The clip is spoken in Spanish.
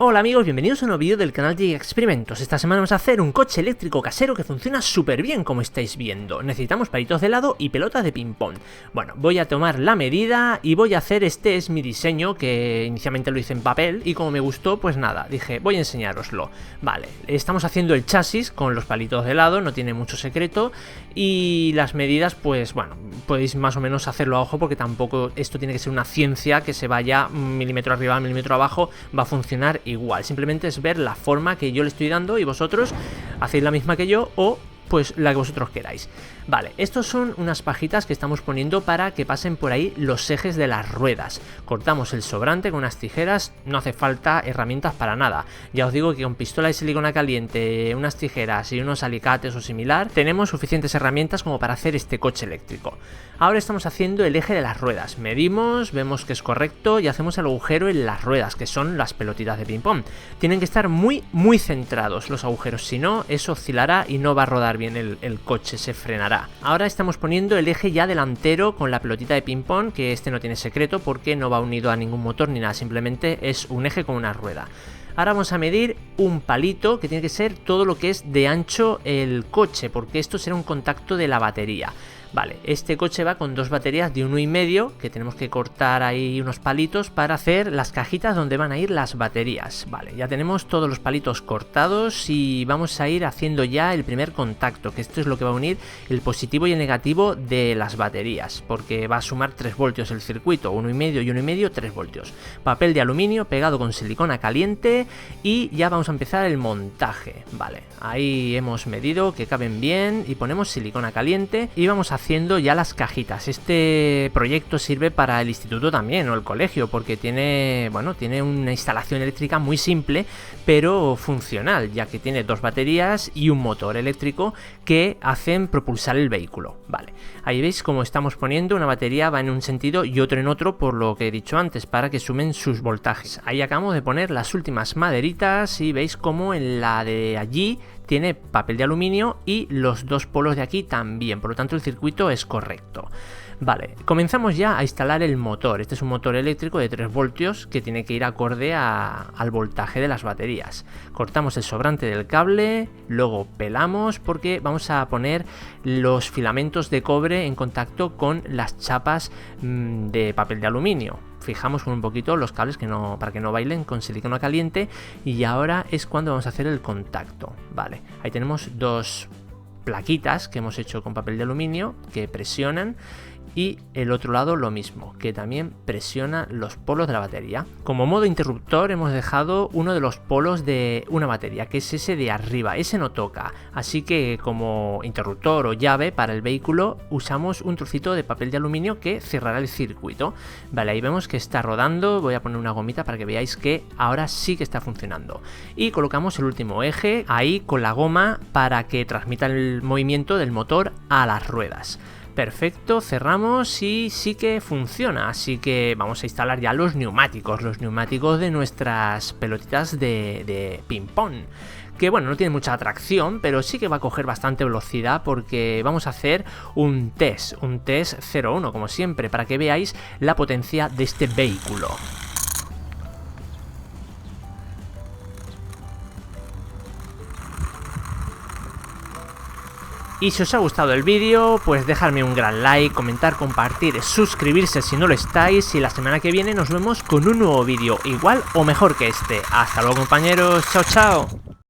Hola amigos, bienvenidos a un nuevo vídeo del canal de Experimentos. Esta semana vamos a hacer un coche eléctrico casero que funciona súper bien, como estáis viendo. Necesitamos palitos de helado y pelotas de ping pong. Bueno, voy a tomar la medida y voy a hacer, este es mi diseño, que inicialmente lo hice en papel y como me gustó, pues nada, dije, voy a enseñároslo. Vale, estamos haciendo el chasis con los palitos de helado, no tiene mucho secreto. Y las medidas, pues bueno, podéis más o menos hacerlo a ojo porque tampoco esto tiene que ser una ciencia que se vaya milímetro arriba, milímetro abajo, va a funcionar igual. Simplemente es ver la forma que yo le estoy dando y vosotros hacéis la misma que yo o pues la que vosotros queráis. Vale, estos son unas pajitas que estamos poniendo para que pasen por ahí los ejes de las ruedas. Cortamos el sobrante con unas tijeras, no hace falta herramientas para nada. Ya os digo que con pistola de silicona caliente, unas tijeras y unos alicates o similar, tenemos suficientes herramientas como para hacer este coche eléctrico. Ahora estamos haciendo el eje de las ruedas. Medimos, vemos que es correcto y hacemos el agujero en las ruedas, que son las pelotitas de ping pong. Tienen que estar muy centrados los agujeros, si no, eso oscilará y no va a rodar bien el coche, se frenará. Ahora estamos poniendo el eje ya delantero con la pelotita de ping pong, que este no tiene secreto porque no va unido a ningún motor ni nada, simplemente es un eje con una rueda. Ahora vamos a medir un palito que tiene que ser todo lo que es de ancho el coche, porque esto será un contacto de la batería. Vale, este coche va con dos baterías de 1,5, que tenemos que cortar ahí unos palitos para hacer las cajitas donde van a ir las baterías. Vale, ya tenemos todos los palitos cortados y vamos a ir haciendo ya el primer contacto, que esto es lo que va a unir el positivo y el negativo de las baterías, porque va a sumar 3 voltios el circuito, 1,5 y 1,5, 3 voltios. Papel de aluminio pegado con silicona caliente y ya vamos a empezar el montaje. Vale, ahí hemos medido que caben bien y ponemos silicona caliente y vamos a haciendo ya las cajitas. Este proyecto sirve para el instituto también o el colegio porque tiene, bueno, tiene una instalación eléctrica muy simple pero funcional, ya que tiene dos baterías y un motor eléctrico que hacen propulsar el vehículo. Vale, ahí veis cómo estamos poniendo, una batería va en un sentido y otro en otro, por lo que he dicho antes, para que sumen sus voltajes. Ahí acabamos de poner las últimas maderitas y veis cómo en la de allí tiene papel de aluminio y los dos polos de aquí también, por lo tanto el circuito es correcto. Vale, comenzamos ya a instalar el motor. Este es un motor eléctrico de 3 voltios que tiene que ir acorde al voltaje de las baterías. Cortamos el sobrante del cable, luego pelamos porque vamos a poner los filamentos de cobre en contacto con las chapas de papel de aluminio. Fijamos con un poquito los cables para que no bailen con silicona caliente y ahora es cuando vamos a hacer el contacto. Vale, ahí tenemos dos plaquitas que hemos hecho con papel de aluminio que presionan y el otro lado lo mismo, que también presiona los polos de la batería. Como modo interruptor hemos dejado uno de los polos de una batería, que es ese de arriba, ese no toca, así que como interruptor o llave para el vehículo usamos un trocito de papel de aluminio que cerrará el circuito. Vale, ahí vemos que está rodando, voy a poner una gomita para que veáis que ahora sí que está funcionando. Y colocamos el último eje ahí con la goma para que transmita el movimiento del motor a las ruedas. Perfecto, cerramos y sí que funciona, así que vamos a instalar ya los neumáticos de nuestras pelotitas de ping pong, que bueno, no tiene mucha atracción, pero sí que va a coger bastante velocidad porque vamos a hacer un test 0-1 como siempre, para que veáis la potencia de este vehículo. Y si os ha gustado el vídeo, pues dejadme un gran like, comentar, compartir, suscribirse si no lo estáis y la semana que viene nos vemos con un nuevo vídeo igual o mejor que este. Hasta luego compañeros, chao chao.